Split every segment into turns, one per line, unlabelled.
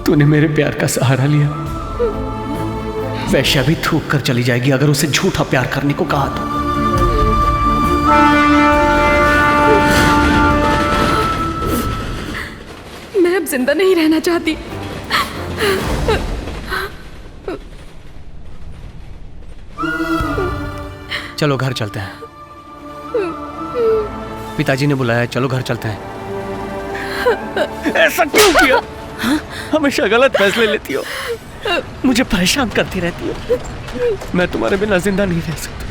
तूने मेरे प्यार का सहारा लिया। वैश्या भी थूक कर चली जाएगी अगर उसे झूठा प्यार करने को कहा तो।
मैं अब जिंदा नहीं रहना चाहती।
चलो घर चलते हैं। पिताजी ने बुलाया, चलो घर चलते हैं। ऐसा क्यों किया? हमेशा गलत फैसले लेती हो, मुझे परेशान करती रहती हो। मैं तुम्हारे बिना जिंदा नहीं रह सकता।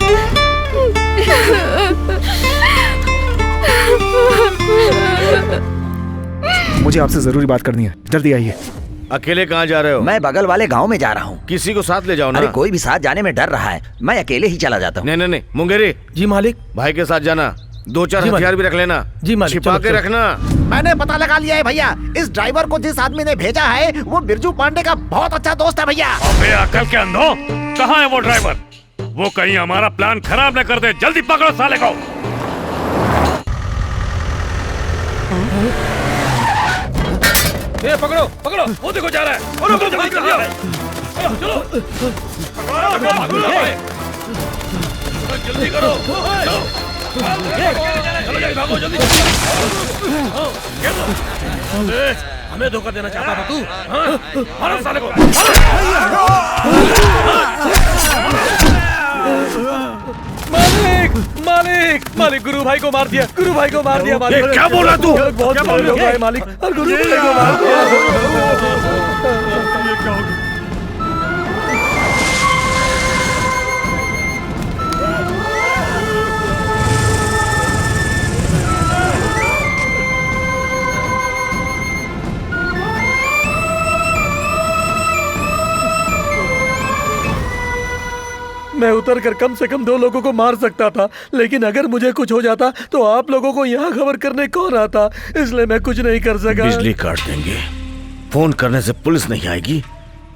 मुझे आपसे जरूरी बात करनी है, जल्दी आइए।
अकेले कहाँ जा रहे हो?
मैं बगल वाले गांव में जा रहा हूँ।
किसी को साथ ले जाओ ना।
अरे कोई भी साथ जाने में डर रहा है, मैं अकेले ही चला जाता हूँ।
नहीं, मुंगेरी।
जी मालिक।
भाई के साथ जाना, 2-4 हथियार भी रख लेना।
जी मालिक।
छिपा के रखना।
मैंने पता लगा लिया है भैया, इस ड्राइवर को जिस आदमी ने भेजा है वो बिरजू पांडे का बहुत अच्छा दोस्त है भैया।
अबे अकल के अंधो, कहाँ है वो ड्राइवर? वो कहीं हमारा प्लान खराब न कर दे। जल्दी पकड़ो साले को।
ये पकड़ो पकड़ो, वो देखो जा रहा है। और जल्दी कर दिया। चलो जल्दी करो। चलो भागो जल्दी। हमें धोखा देना चाहता था तू? मारो साले को। मालिक गुरु भाई को मार दिया। मालिक
क्या बोला तू?
बहुत
क्या बोल रहे हो
मालिक? और गुरु भाई को मार दिया। मैं उतर कर कम से कम 2 लोगों को मार सकता था, लेकिन अगर मुझे कुछ हो जाता तो आप लोगों को यहाँ खबर करने कौन आता? इसलिए मैं कुछ नहीं कर सका।
बिजली काट देंगे। फोन करने से पुलिस नहीं आएगी।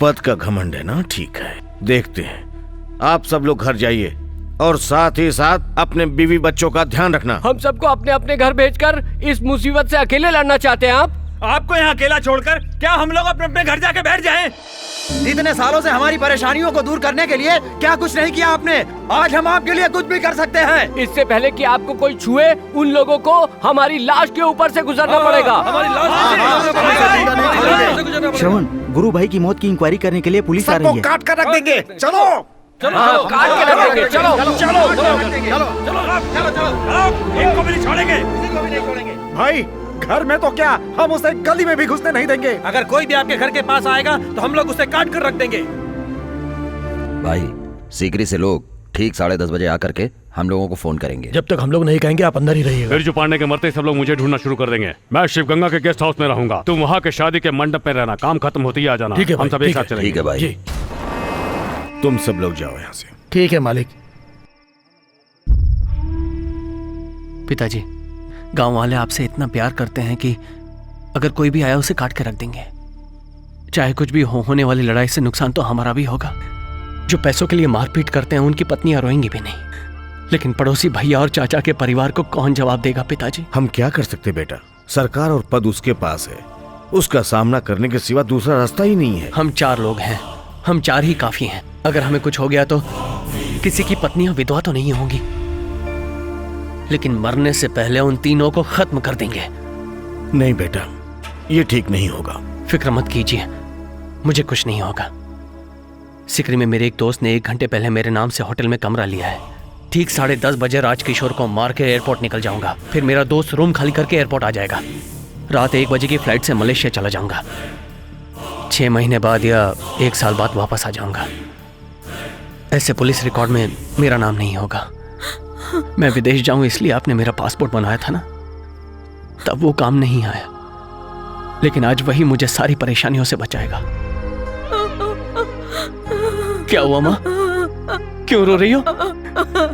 पद का घमंड है ना, ठीक है, देखते हैं। आप सब लोग घर जाइए और साथ ही साथ अपने बीवी बच्चों का ध्यान रखना।
हम सबको अपने अपने घर भेजकर इस मुसीबत से अकेले लड़ना चाहते हैं आप?
आपको यहाँ अकेला छोड़कर क्या हम लोग अपने अपने घर जाके बैठ जाएं?
इतने सालों से हमारी परेशानियों को दूर करने के लिए क्या कुछ नहीं किया आपने? आज हम आपके लिए कुछ भी कर सकते हैं।
इससे पहले कि आपको कोई छुए, उन लोगों को हमारी लाश के ऊपर से गुजरना पड़ेगा।
हमारी लाश।
श्रवण, गुरु भाई की मौत की इंक्वायरी करने के लिए पुलिस आ रही है।
काट कर रख देंगे। चलो
काट के रख देंगे। चलो
इनको भी नहीं छोड़ेंगे।
भाई, घर में तो क्या, हम उसे गली में भी घुसने नहीं देंगे।
अगर कोई भी आपके घर के पास आएगा तो हम लोग उसे काट कर रख देंगे।
भाई, सीकरी से लोग ठीक 10:30 बजे आकर के हम लोगों को फोन करेंगे।
जब तक हम लोग नहीं कहेंगे आप अंदर ही रहिएगा।
बिरजू पांडे के मरते सब लोग मुझे ढूंढना शुरू कर देंगे। मैं शिवगंगा के गेस्ट हाउस में रहूंगा। तुम वहाँ के शादी के मंडप में रहना। काम खत्म होते ही आ जाना।
ठीक है
हम सब एक साथ चलेंगे।
ठीक है भाई।
तुम सब लोग जाओ यहाँ से।
ठीक है मालिक।
पिताजी, गांव वाले आपसे इतना प्यार करते हैं कि अगर कोई भी आया उसे काट के रख देंगे। चाहे कुछ भी होने वाली लड़ाई से नुकसान तो हमारा भी होगा। जो पैसों के लिए मारपीट करते हैं उनकी पत्नियां रोएंगी भी नहीं, लेकिन पड़ोसी भैया और चाचा के परिवार को कौन जवाब देगा? पिताजी,
हम क्या कर सकते बेटा? सरकार और पद उसके पास है, उसका सामना करने के सिवा दूसरा रास्ता ही नहीं है।
हम 4 लोग हैं, हम 4 ही काफी हैं। अगर हमें कुछ हो गया तो किसी की पत्नियां विधवा तो नहीं होंगी, लेकिन मरने से पहले उन तीनों को खत्म कर देंगे।
नहीं बेटा, ये ठीक नहीं होगा।
फिक्र मत कीजिए, मुझे कुछ नहीं होगा। सिकरी में मेरे एक दोस्त ने 1 घंटे पहले मेरे नाम से होटल में कमरा लिया है। ठीक 10:30 बजे राजकिशोर को मार के एयरपोर्ट निकल जाऊंगा। फिर मेरा दोस्त रूम खाली करके एयरपोर्ट आ जाएगा। रात 1 बजे की फ्लाइट से मलेशिया चला जाऊंगा। 6 महीने बाद या 1 साल बाद वापस आ जाऊंगा। ऐसे पुलिस रिकॉर्ड में मेरा नाम नहीं होगा। मैं विदेश जाऊं इसलिए आपने मेरा पासपोर्ट बनाया था ना, तब वो काम नहीं आया, लेकिन आज वही मुझे सारी परेशानियों से बचाएगा। क्या हुआ माँ? क्यों रो रही हो?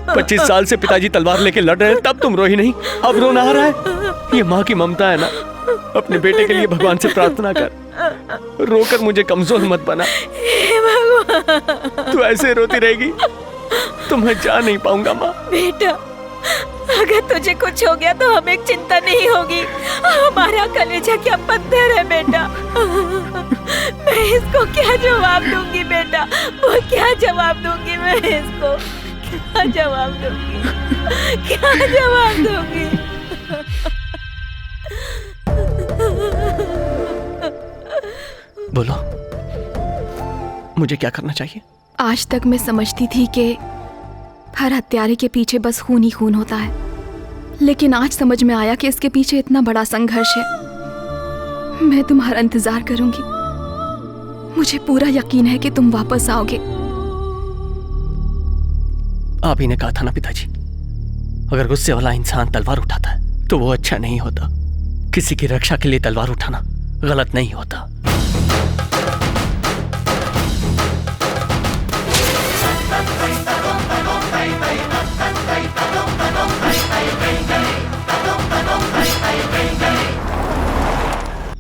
25 साल से पिताजी तलवार लेके लड़ रहे हैं, तब तुम रो ही नहीं, अब रोना आ रहा है। ये माँ की ममता है ना। अपने बेटे के लिए भगवान से प्रार्थना कर, रोकर मुझे कमजोर मत बना। तू ऐसे रोती रहेगी तो मैं जा नहीं पाऊंगा माँ।
बेटा, अगर तुझे कुछ हो गया तो हमें चिंता नहीं होगी। हमारा कलेजा क्या पत्थर है बेटा। मैं इसको क्या जवाब दूंगी बेटा, वो क्या जवाब दूंगी मैं इसको, क्या जवाब दूंगी, क्या जवाब दूंगी।
बोलो, मुझे क्या करना चाहिए?
आज तक मैं समझती थी कि हर हत्यारे के पीछे बस खून ही खून होता है, लेकिन आज समझ में आया कि इसके पीछे इतना बड़ा संघर्ष है। मैं तुम्हारा इंतजार करूंगी। मुझे पूरा यकीन है कि तुम वापस आओगे।
आप ही ने कहा था ना पिताजी, अगर गुस्से वाला इंसान तलवार उठाता है तो वो अच्छा नहीं होता। किसी की रक्षा के लिए तलवार उठाना गलत नहीं होता।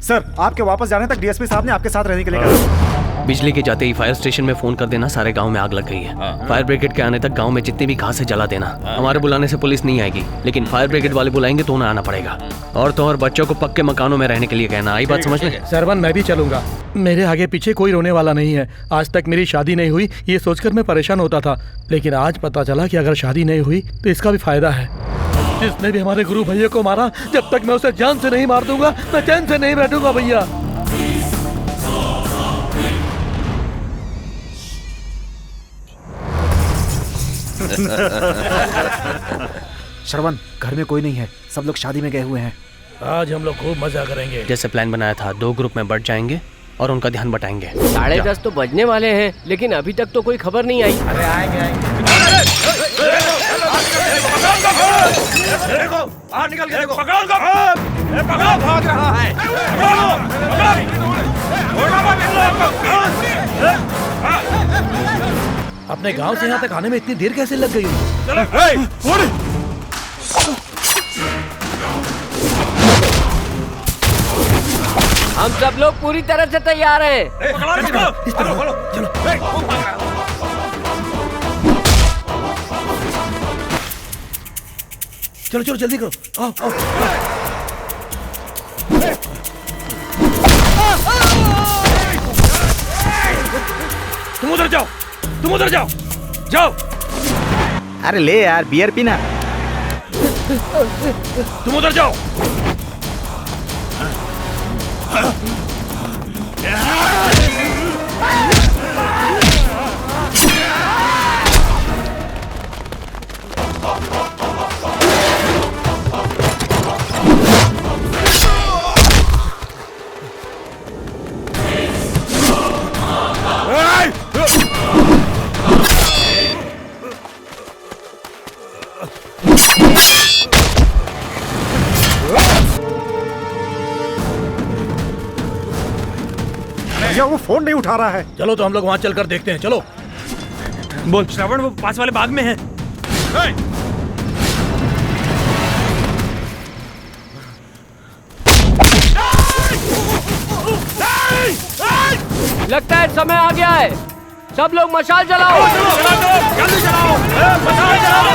सर, आपके वापस जाने तक डीएसपी साहब ने आपके साथ रहने के लिए कहा।
बिजली के जाते ही फायर स्टेशन में फोन कर देना, सारे गांव में आग लग गई है। फायर ब्रिगेड के आने तक गांव में जितनी भी घास है जला देना। हमारे बुलाने से पुलिस नहीं आएगी, लेकिन फायर ब्रिगेड वाले बुलाएंगे तो उन्हें आना पड़ेगा। और तो और बच्चों को पक्के मकानों में रहने के लिए कहना। आई बात समझ में?
सरवन, मैं भी चलूंगा। मेरे आगे पीछे कोई रोने वाला नहीं है। आज तक मेरी शादी नहीं हुई ये सोचकर मैं परेशान होता था, लेकिन आज पता चला कि अगर शादी नहीं हुई तो इसका भी फायदा है। जिसने भी हमारे गुरु भैया को मारा, जब तक मैं उसे जान से नहीं मार दूंगा मैं चैन से नहीं बैठूंगा भैया।
श्रवण, घर में कोई नहीं है, सब लोग शादी में गए हुए हैं।
आज हम लोग खूब मजा करेंगे।
जैसे प्लान बनाया था, 2 ग्रुप में बढ़ जाएंगे और उनका ध्यान बटाएंगे।
10:30 तो बजने वाले हैं, लेकिन अभी तक तो कोई खबर नहीं आई।
अरे आएंगे
भाग रहा है।
अपने गांव से यहाँ तक आने में इतनी देर कैसे लग गई?
हम सब लोग पूरी तरह से तैयार हैं।
चलो चलो जल्दी करो। आओ आओ। तुम उधर जाओ, तुम उधर जाओ, जाओ।
अरे ले यार, बियर पीना।
तुम उधर जाओ।
भैया वो फोन नहीं उठा रहा है।
चलो तो हम लोग वहाँ चलकर देखते हैं। चलो।
बोल श्रवण, वो पास वाले बाग में है।
लगता है समय आ गया है। सब लोग मशाल जलाओ।
जल्दी जलाओ, मशाल जलाओ।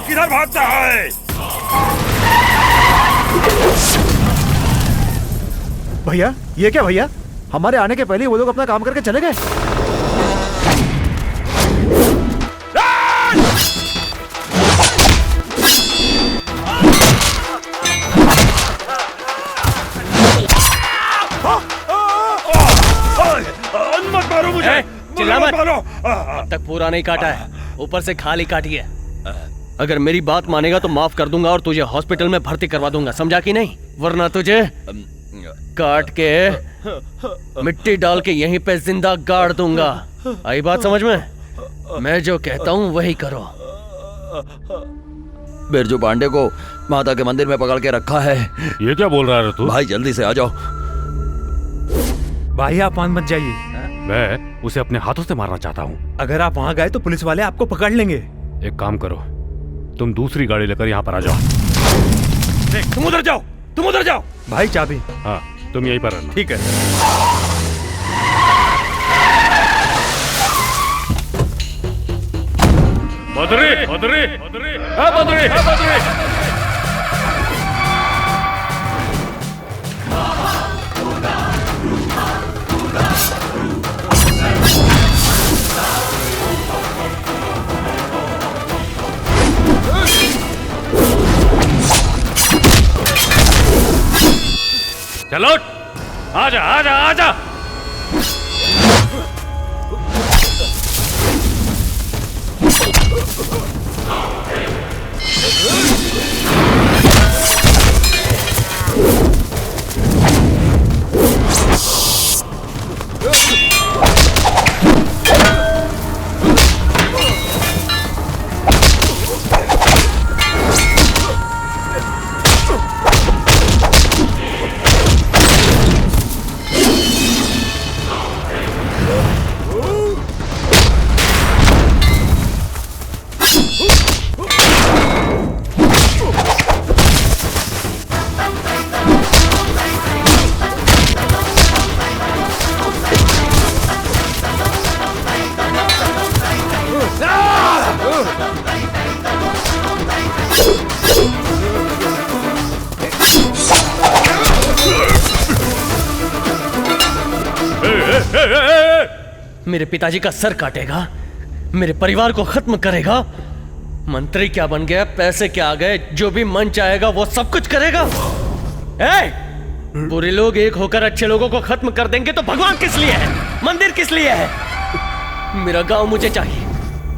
किधर भागता है?
भैया ये क्या भैया, हमारे आने के पहले ही वो लोग अपना काम करके चले गए।
मत मारो मुझे,
चिल्ला मत।
मारो।
अब तक पूरा नहीं काटा है, ऊपर से खाली काटी है। अगर मेरी बात मानेगा तो माफ कर दूंगा और तुझे हॉस्पिटल में भर्ती करवा दूंगा, समझा कि नहीं? वरना तुझे काट के मिट्टी डाल के यहीं पे जिंदा गाड़ दूंगा। आई बात समझ में? मैं जो कहता हूँ वही करो।
बिरजू पांडे को माता के मंदिर में पकड़ के रखा है।
ये क्या बोल रहा है तू?
भाई जल्दी से आ जाओ।
भाई आप वहां मत जाइए,
मैं उसे अपने हाथों से मारना चाहता हूँ।
अगर आप वहां गए तो पुलिस वाले आपको पकड़ लेंगे।
एक काम करो, तुम दूसरी गाड़ी लेकर यहाँ पर आ जाओ।
तुम उधर जाओ, तुम उधर जाओ। भाई चाबी।
हाँ, तुम यहीं पर रहना।
ठीक है।
बद्री, बद्री, बद्री, बद्री, बद्री। चलो, आजा, आजा, आजा।
मेरे पिताजी का सर काटेगा, मेरे परिवार को खत्म करेगा। मंत्री क्या बन गया, पैसे क्या आ गए, जो भी मन चाहेगा वो सब कुछ करेगा। बुरे लोग एक होकर अच्छे लोगों को खत्म कर देंगे तो भगवान किस लिए है, मंदिर किस लिए है? मेरा गांव मुझे चाहिए,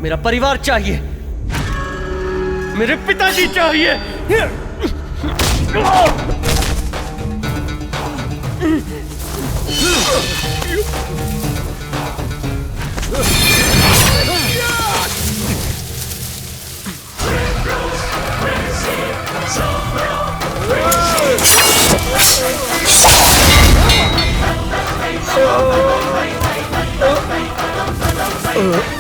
मेरा परिवार चाहिए, मेरे पिताजी चाहिए।
Oh